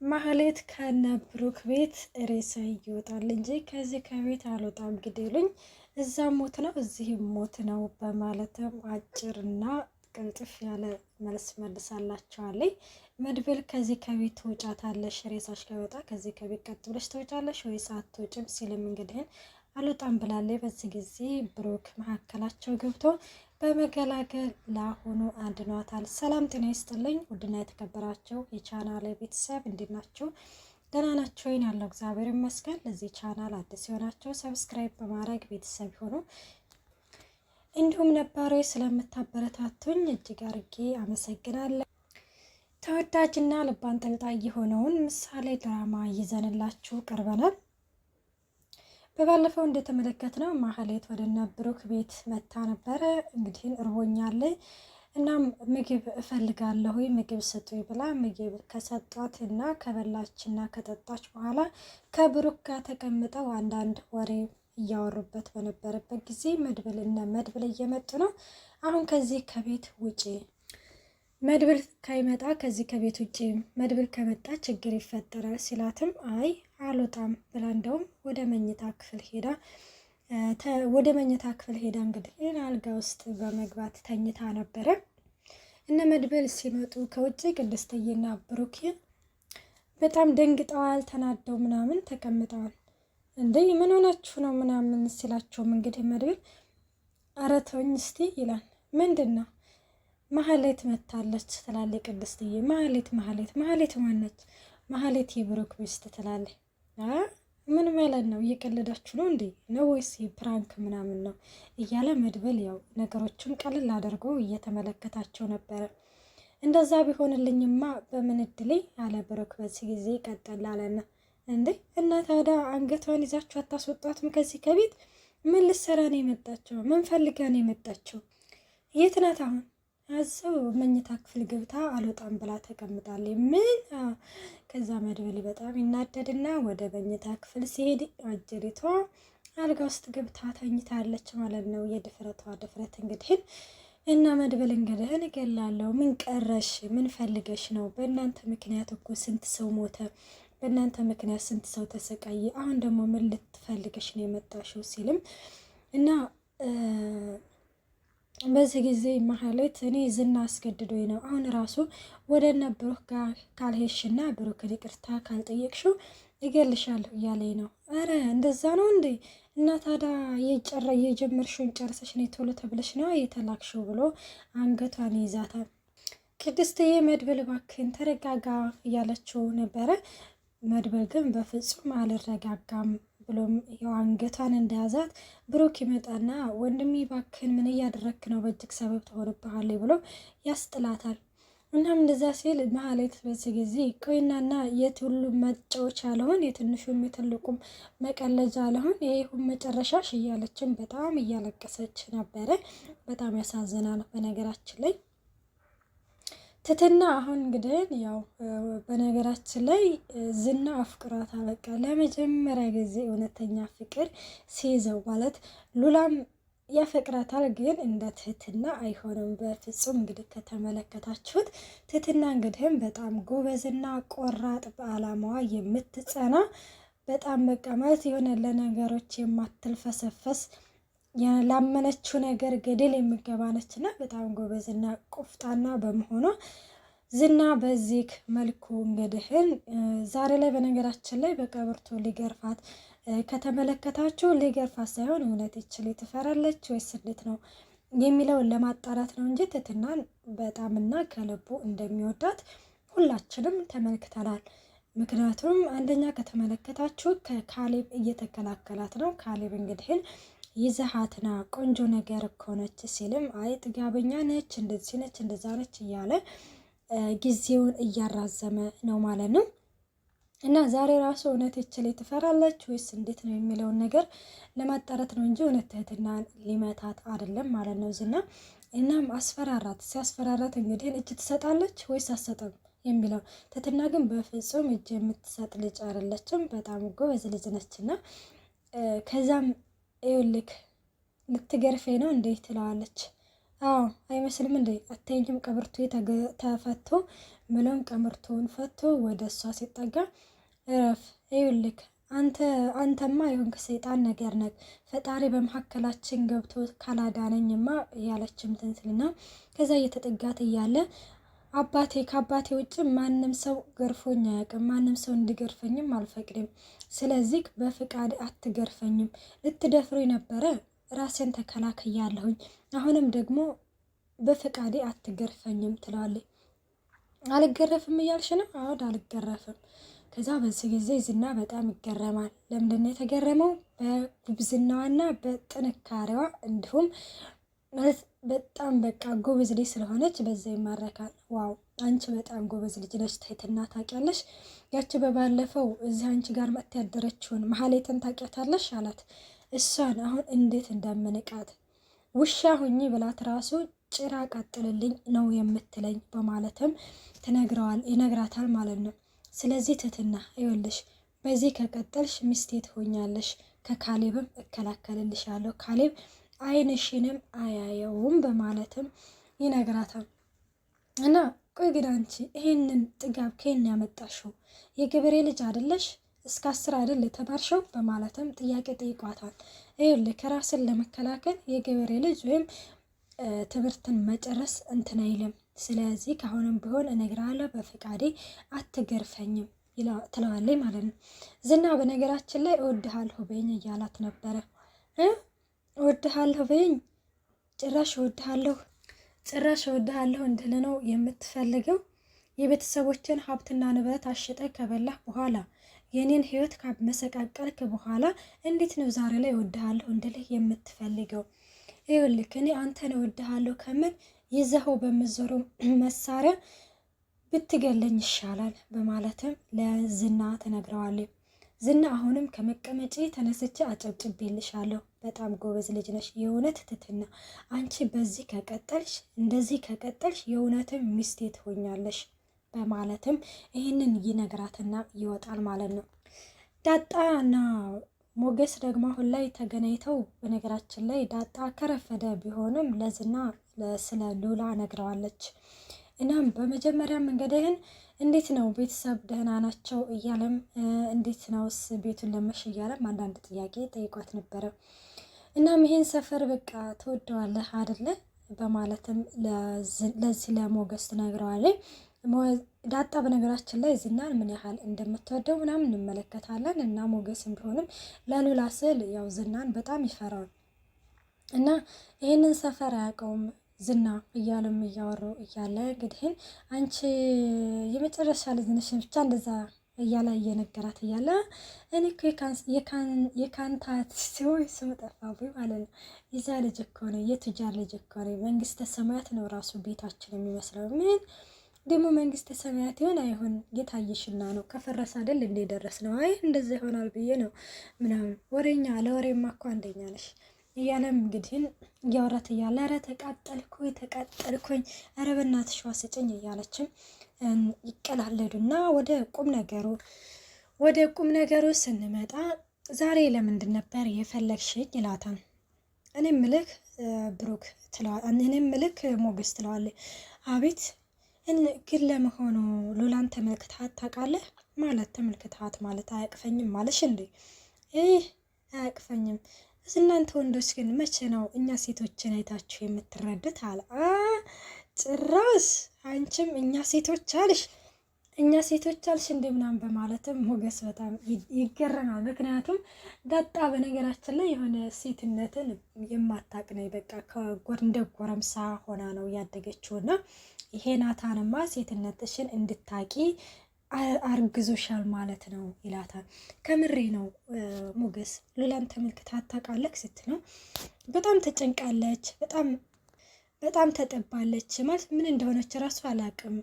ማህሌት ከነ ብሩክ ቤት ሬሳ ይወጣል እንጂ ከዚህ ከቤት አልወጣም ግዴሉኝ፣ እዛም ሞት ነው እዚህም ሞት ነው በማለትም አጭርና ቅልጥፍ ያለ መልስ መልሳላቸዋለች። መድብል ከዚህ ከቤት ትወጫታለሽ፣ ሬሳሽ ከወጣ ከዚህ ከቤት ቀጥ ብለሽ ትወጫለሽ ወይስ አትወጭም ሲልም እንግዲህ አልወጣም ብላለች። በዚህ ጊዜ ብሩክ መካከላቸው ገብቶ በመገላገል ለአሁኑ አድኗታል። ሰላም ጤና ይስጥልኝ ውድና የተከበራቸው የቻናል ቤተሰብ እንዴት ናቸው? ደህና ናቸው? ይን ያለው እግዚአብሔር ይመስገን። ለዚህ ቻናል አዲስ የሆናቸው ሰብስክራይብ በማድረግ ቤተሰብ ሆኑ፣ እንዲሁም ነባሪ ስለምታበረታቱኝ እጅግ አርጌ አመሰግናለሁ። ተወዳጅና ልብ አንጠልጣይ የሆነውን ምሳሌ ድራማ ይዘንላችሁ ቀርበናል። በባለፈው እንደተመለከትነው ማህሌት ወደነ ብሩክ ቤት መታ ነበረ። እንግዲህ እርቦኛል እና ምግብ እፈልጋለሁ ምግብ ስጡኝ ብላ ምግብ ከሰጧት እና ከበላችና ከጠጣች በኋላ ከብሩክ ጋር ተቀምጠው አንዳንድ ወሬ እያወሩበት በነበረበት ጊዜ መድብል እየመጡ ነው። አሁን ከዚህ ከቤት ውጪ፣ መድብል ካይመጣ ከዚህ ከቤት ውጪ፣ መድብል ከመጣ ችግር ይፈጠራል ሲላትም አይ አልወጣም ብላ እንደውም ወደ መኝታ ክፍል ሄዳ እንግዲህ አልጋ ውስጥ በመግባት ተኝታ ነበረ። እነ መድብል ሲመጡ ከውጭ ቅድስትዬና ብሩክ በጣም ደንግጠዋል፣ ተናደው ምናምን ተቀምጠዋል። እንዴ ምን ሆናችሁ ነው ምናምን ሲላቸውም እንግዲህ መድብል ኧረ ተውኝ እስቲ ይላል። ምንድን ነው? ማህሌት መታለች ትላለች ቅድስትዬ። ማህሌት ማነች? ማህሌት የብሩክ ሚስት ትላለች። ምን ማለት ነው? እየቀለዳችሁ ነው እንዴ ነው ወይስ ፕራንክ ምናምን ነው እያለ መድብል ያው ነገሮችን ቀልል አድርጎ እየተመለከታቸው ነበረ። እንደዛ ቢሆንልኝማ በምን እድሌ አለ ብሩክ በዚህ ጊዜ ቀጠል አለና እንዴ እና ታዲያ አንገቷን ይዛችሁ አታስወጧትም ከዚህ ከቤት? ምን ልትሰራ ነው የመጣቸው? ምን ፈልጋ ነው የመጣቸው? የት ናት አሁን? አዘው መኝታ ክፍል ገብታ አልወጣም ብላ ተቀምጣለች። ምን? ከዛ መድብል በጣም ይናደድና ወደ መኝታ ክፍል ሲሄድ አጀሪቷ አልጋ ውስጥ ገብታ ተኝታለች ማለት ነው። ድፍረት እንግዲህ እና መድብል እንግዲህ እገላለሁ፣ ምን ቀረሽ? ምን ፈልገሽ ነው? በእናንተ ምክንያት እኮ ስንት ሰው ሞተ፣ በእናንተ ምክንያት ስንት ሰው ተሰቃየ። አሁን ደግሞ ምን ልትፈልገሽ ነው የመጣሽው? ሲልም እና በዚህ ጊዜ ማህሌት እኔ ዝና አስገድዶኝ ነው፣ አሁን ራሱ ወደ እነ ብሩክ ጋር ካልሄድሽና ብሩክን ይቅርታ ካልጠየቅሽው እገልሻለሁ እያለኝ ነው። አረ እንደዛ ነው እንዴ? እና ታዲያ የጀመርሽውን ጨርሰሽ ነው ቶሎ ተብለሽ ነው የተላክሽው ብሎ አንገቷን ይዛታል። ቅድስትዬ መድብል እባክህን ተረጋጋ እያለችው ነበረ። መድብል ግን በፍጹም አልረጋጋም ብሎም ያው አንገቷን እንደያዛት ብሩክ ይመጣና ወንድሜ እባክህን ምን እያደረክ ነው? በእጅግ ሰበብ ትሆንብሃለች ብሎ ያስጥላታል። እናም እንደዛ ሲል ማህሌት በዚህ ጊዜ ቆይናና የሁሉም መጫወቻ ለሆን የትንሹም የትልቁም መቀለጃ ለሆን ይሁን መጨረሻሽ እያለችን በጣም እያለቀሰች ነበረ። በጣም ያሳዝናል። በነገራችን ላይ ትትና አሁን እንግዲህ ያው በነገራችን ላይ ዝና አፍቅሯት አበቃ። ለመጀመሪያ ጊዜ እውነተኛ ፍቅር ሲይዘው ማለት ሉላም ያፈቅራታል፣ ግን እንደ ትህትና አይሆንም በፍጹም። እንግዲህ ከተመለከታችሁት ትህትና እንግዲህም በጣም ጎበዝና ቆራጥ በአላማዋ የምትጸና በጣም በቃ ማለት የሆነ ለነገሮች የማትልፈሰፈስ ላመነችው ነገር ገደል የሚገባ ነችና በጣም ጎበዝና ቆፍጣና በመሆኗ ዝና በዚህ መልኩ እንግዲህን ዛሬ ላይ በነገራችን ላይ በቀበርቶ ሊገርፋት ከተመለከታችሁ ሊገርፋት ሳይሆን እውነት ይችል ትፈራለች ወይስ እንዴት ነው የሚለውን ለማጣራት ነው እንጂ ትህትናን በጣምና ከልቡ እንደሚወዳት ሁላችንም ተመልክተናል። ምክንያቱም አንደኛ ከተመለከታችሁ ከካሌብ እየተከላከላት ነው። ካሌብ እንግዲህን ይዘሃትና ቆንጆ ነገር እኮ ነች ሲልም አይ ጥጋበኛ ነች፣ እንደዚህ ነች፣ እንደዛ ነች እያለ ጊዜውን እያራዘመ ነው ማለት ነው። እና ዛሬ ራሱ እውነት ይችል ትፈራለች ወይስ እንዴት ነው የሚለውን ነገር ለማጣራት ነው እንጂ እውነት ትህትና ሊመታት አይደለም ማለት ነው ዝና። እናም አስፈራራት። ሲያስፈራራት እንግዲህ እጅ ትሰጣለች ወይስ አትሰጥም የሚለው ትህትና ግን በፍጹም እጅ የምትሰጥ ልጅ አይደለችም። በጣም ጎበዝ ልጅ ነችና ከዛም ይኸውልህ ልትገርፌ ነው እንዴ ትለዋለች። አዎ አይመስልም እንዴ? አታይኝም? ቀበርቶ ተፈቶ ምሎም ቀበርቶውን ፈቶ ወደ እሷ ሲጠጋ እረፍ ይኸውልህ አንተማ የሆንክ ሰይጣን ነገር ነህ፣ ፈጣሪ በመካከላችን ገብቶ ካላዳነኝማ እያለችም ትንስልና ከዛ እየተጠጋት እያለ ከአባቴ ውጭ ማንም ሰው ገርፎኝ አያውቅም፣ ማንም ሰው እንዲገርፈኝም አልፈቅድም። ስለዚህ በፍቃድ አትገርፈኝም። ልትደፍሩኝ ነበረ፣ ራሴን ተከላክያለሁኝ። አሁንም ደግሞ በፍቃዴ አትገርፈኝም ትላለች። አልገረፍም እያልሽ ነው? አሁን አልገረፍም። ከዛ በዚህ ጊዜ ዝና በጣም ይገረማል። ለምንድነው የተገረመው? በጉብዝናዋና በጥንካሬዋ እንዲሁም ማለት በጣም በቃ ጎበዝ ልጅ ስለሆነች በዛ ይማረካል። ዋው አንቺ በጣም ጎበዝ ልጅ ነች፣ ትህትና ታውቂያለሽ። ያቺ በባለፈው እዚህ አንቺ ጋር መጥታ ያደረችውን መሀሌትን ታውቂያታለሽ አላት። እሷን አሁን እንዴት እንደምንቃት ውሻ ሁኚ ብላት ራሱ ጭራ ቀጥልልኝ ነው የምትለኝ በማለትም ይነግራታል ማለት ነው። ስለዚህ ትህትና ይኸውልሽ፣ በዚህ ከቀጠልሽ ሚስቴ ትሆኛለሽ፣ ከካሌብም እከላከልልሻለሁ፣ ካሌብ አይንሽንም አያየውም በማለትም ይነግራታል። እና ቆይ ግን አንቺ ይሄንን ጥጋብ ከየት ያመጣሽው? የገበሬ ልጅ አይደለሽ? እስከ 10 አይደል የተማርሽው? በማለትም ጥያቄ ጠይቋታል። ይኸውልህ ከራስን ለመከላከል የገበሬ ልጅ ወይም ትምህርትን መጨረስ እንትን አይልም። ስለዚህ ከአሁንም ቢሆን እነግርሃለሁ በፍቃዴ አትገርፈኝም ትለዋለች ማለት ነው። ዝና በነገራችን ላይ እወድሃለሁ በይኝ እያላት ነበረ። እወድሃለሁ በይኝ ጭራሽ እወድሃለሁ እንድል ነው የምትፈልገው? የቤተሰቦችን ሀብትና ንብረት አሽጠ ከበላህ በኋላ የኔን ህይወት ካመሰቃቀልክ በኋላ እንዴት ነው ዛሬ ላይ እወድሃለሁ እንድልህ የምትፈልገው? ይኸውልህ እኔ አንተን እወድሃለሁ ከምን ይዘኸው በምዞሩ መሳሪያ ብትገለኝ ይሻላል በማለትም ለዝና ትነግረዋለች። ዝና አሁንም ከመቀመጬ ተነስቼ አጨብጭቤልሻለሁ፣ በጣም ጎበዝ ልጅ ነሽ፣ የእውነት ትትና አንቺ እንደዚህ ከቀጠልሽ የእውነትም ሚስቴ ትሆኛለሽ በማለትም ይህንን ይነግራትና ይወጣል ማለት ነው። ዳጣና ሞገስ ደግሞ አሁን ላይ ተገናኝተው፣ በነገራችን ላይ ዳጣ ከረፈደ ቢሆንም ለዝና ስለ ሉላ ነግረዋለች። እናም በመጀመሪያ መንገድህን እንዴት ነው ቤተሰብ ደህና ናቸው እያለም እንዴት ነውስ ቤቱን ለመሽ እያለም አንዳንድ ጥያቄ ጠይቋት ነበረ። እናም ይሄን ሰፈር በቃ ትወደዋለህ አይደለ በማለትም ለዚህ ለሞገስ ትነግረዋለች። ዳጣ በነገራችን ላይ ዝናን ምን ያህል እንደምትወደው ምናምን እንመለከታለን። እና ሞገስም ቢሆንም ለሉላ ስል ያው ዝናን በጣም ይፈራዋል እና ይህንን ሰፈር አያውቀውም ዝና እያሉም እያወሩ እያለ እንግዲህን አንቺ የመጨረሻ ልጅ ነሽ ብቻ እንደዛ እያለ እየነገራት እያለ እኔ እኮ የካንታት ሲሆን ስም ጠፋብኝ ማለት ነው። የዛ ልጅ እኮ ነው፣ የቱጃር ልጅ እኮ ነው። መንግስተ ሰማያት ነው ራሱ ቤታችን የሚመስለው። ምን ደግሞ መንግስተ ሰማያት ይሆን አይሆን የታየሽና ነው? ከፈረሰ አይደል እንደ ደረስ ነው። አይ እንደዛ ይሆናል ብዬ ነው ምናምን። ወሬኛ ለወሬማ እኮ አንደኛ ነሽ እያለም እንግዲህን እያወራት እያለ ኧረ ተቃጠልኩኝ ኧረ በእናትሽ ስጭኝ እያለችም ይቀላለዱና ወደ ቁም ነገሩ ስንመጣ ዛሬ ለምንድን ነበር የፈለግሽኝ ይላታል። እኔ ምልክ ብሩክ ትለዋለች። እኔ ምልክ ሞገስ ትለዋለች። አቤት ግን ለመሆኑ ሉላን ተመልክተሃት ታውቃለህ? ማለት ተመልክተሃት ማለት አያቅፈኝም ማለሽ እንዴ? አያቅፈኝም። እናንተ ወንዶች ግን መቼ ነው እኛ ሴቶችን አይታችሁ የምትረዱት? አለ ጭራሽ አንቺም እኛ ሴቶች አልሽ እንደ ምናምን በማለትም ሞገስ በጣም ይገረማል። ምክንያቱም ዳጣ በነገራችን ላይ የሆነ ሴትነትን የማታቅ ነው። በቃ እንደ ጎረምሳ ሆና ነው ያደገችውና ይሄ ናታንማ ሴትነትሽን እንድታቂ አርግዞሻል ማለት ነው ይላታል። ከምሬ ነው ሞገስ ሉላን ተመልክተሃት ታውቃለህ ስትለው በጣም ተጨንቃለች፣ በጣም ተጠባለች። ማለት ምን እንደሆነች ራሱ አላቅም።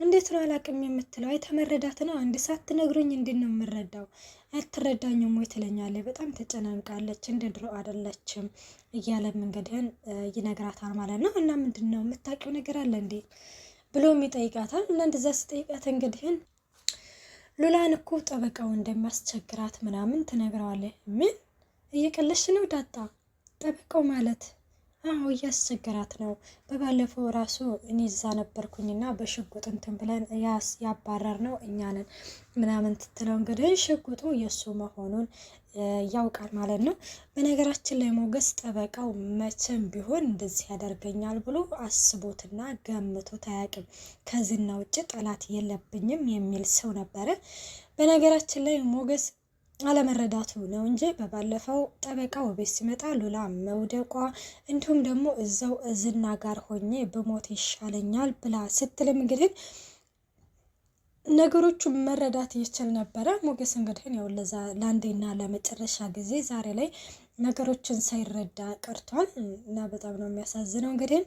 እንዴት ነው አላቅም የምትለው? የተመረዳት ነው አንድ ሳትነግሩኝ እንዴት ነው የምረዳው? አትረዳኝም ወይ ትለኛለች። በጣም ተጨናንቃለች፣ እንደ ድሮ አይደለችም እያለም እንግዲህን ይነግራታል ማለት ነው። እና ምንድን ነው የምታውቂው ነገር አለ እንዴ ብሎም ይጠይቃታል። እና እንደዛ ስጠይቃት እንግዲህን ሉላን እኮ ጠበቃው እንደሚያስቸግራት ምናምን ትነግረዋለች። ምን እየቀለሽ ነው ዳጣ? ጠበቃው ማለት አዎ እያስቸገራት ነው። በባለፈው ራሱ እኔ እዛ ነበርኩኝና በሽጉጥ እንትን ብለን ያባረር ነው እኛ ነን ምናምን ትትለው እንግዲህ ሽጉጡ የእሱ መሆኑን ያውቃል ማለት ነው። በነገራችን ላይ ሞገስ ጠበቃው መቼም ቢሆን እንደዚህ ያደርገኛል ብሎ አስቦትና ገምቶት አያውቅም። ከዝና ውጭ ጠላት የለብኝም የሚል ሰው ነበረ። በነገራችን ላይ ሞገስ አለመረዳቱ ነው እንጂ በባለፈው ጠበቃው ቤት ሲመጣ ሉላ መውደቋ እንዲሁም ደግሞ እዛው ዝና ጋር ሆኜ በሞት ይሻለኛል ብላ ስትልም እንግዲህ ነገሮቹን መረዳት ይችል ነበረ። ሞገስ እንግዲህ ያው ለዛ ለአንዴና ለመጨረሻ ጊዜ ዛሬ ላይ ነገሮችን ሳይረዳ ቀርቷል እና በጣም ነው የሚያሳዝነው እንግዲህ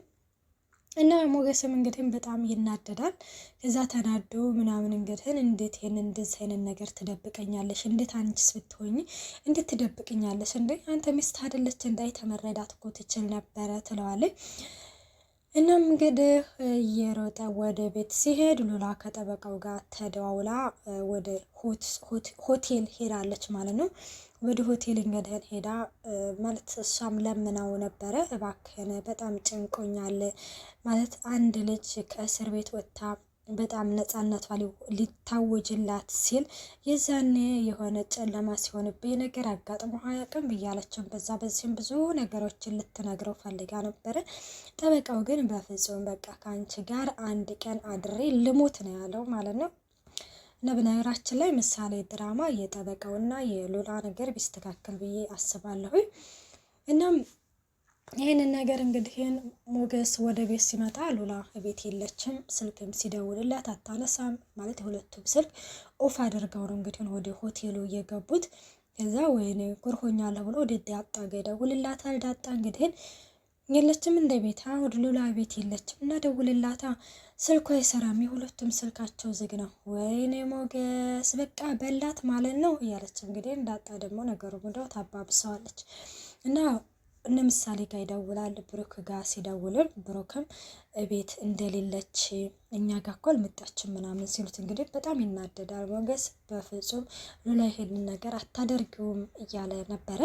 እና ሞገስም እንግዲህ በጣም ይናደዳል። ከዛ ተናዶ ምናምን እንግዲህ እንዴት ይሄን እንደዚህ አይነት ነገር ትደብቀኛለሽ? እንዴት አንቺስ ብትሆኚ እንዴት ትደብቅኛለሽ? እንዴ አንተ ሚስት አይደለች እንዳይ ተመረዳት እኮ ትችል ነበረ ትለዋለች። እናም እንግዲህ እየሮጠ ወደ ቤት ሲሄድ ሉላ ከጠበቃው ጋር ተደዋውላ ወደ ሆቴል ሄዳለች ማለት ነው። ወደ ሆቴል እንግዲህ ሄዳ ማለት እሷም ለምናው ነበረ፣ እባክህን በጣም ጭንቆኛል ማለት አንድ ልጅ ከእስር ቤት ወጥታ በጣም ነፃነቷ ሊታወጅላት ሲል የዛኔ የሆነ ጨለማ ሲሆንብኝ ነገር አጋጥሞ አያውቅም ብያለችን በዛ በዚህም ብዙ ነገሮችን ልትነግረው ፈልጋ ነበረ። ጠበቃው ግን በፍጹም በቃ ከአንቺ ጋር አንድ ቀን አድሬ ልሞት ነው ያለው ማለት ነው። እና በነገራችን ላይ ምሳሌ ድራማ የጠበቃውና የሉላ ነገር ቢስተካከል ብዬ አስባለሁ። እናም ይህንን ነገር እንግዲህ ሞገስ ወደ ቤት ሲመጣ ሉላ ቤት የለችም። ስልክም ሲደውልላት አታነሳም። ማለት የሁለቱም ስልክ ኦፍ አድርገው ነው እንግዲህ ወደ ሆቴሉ እየገቡት። ከዛ ወይኔ ጉርሆኛለሁ ብሎ ወደ ዳጣ ጋ ይደውልላታል። ዳጣ እንግዲህ የለችም እንደ ቤት ወደ ሉላ ቤት የለችም እና ደውልላታ ስልኳ አይሰራም። የሁለቱም ስልካቸው ዝግ ነው። ወይኔ ሞገስ በቃ በላት ማለት ነው እያለች እንግዲህ ዳጣ ደግሞ ነገሩ ምንድነው ታባብሰዋለች እና እነ ምሳሌ ጋር ይደውላል። ብሩክ ጋር ሲደውልም ብሩክም ቤት እንደሌለች እኛ ጋር እኮ አልመጣችም ምናምን ሲሉት እንግዲህ በጣም ይናደዳል ሞገስ። በፍጹም ሉላ ይሄንን ነገር አታደርጊውም እያለ ነበረ።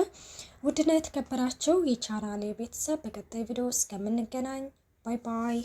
ውድና የተከበራቸው የቻናሌ ቤተሰብ በቀጣይ ቪዲዮ እስከምንገናኝ ባይ ባይ።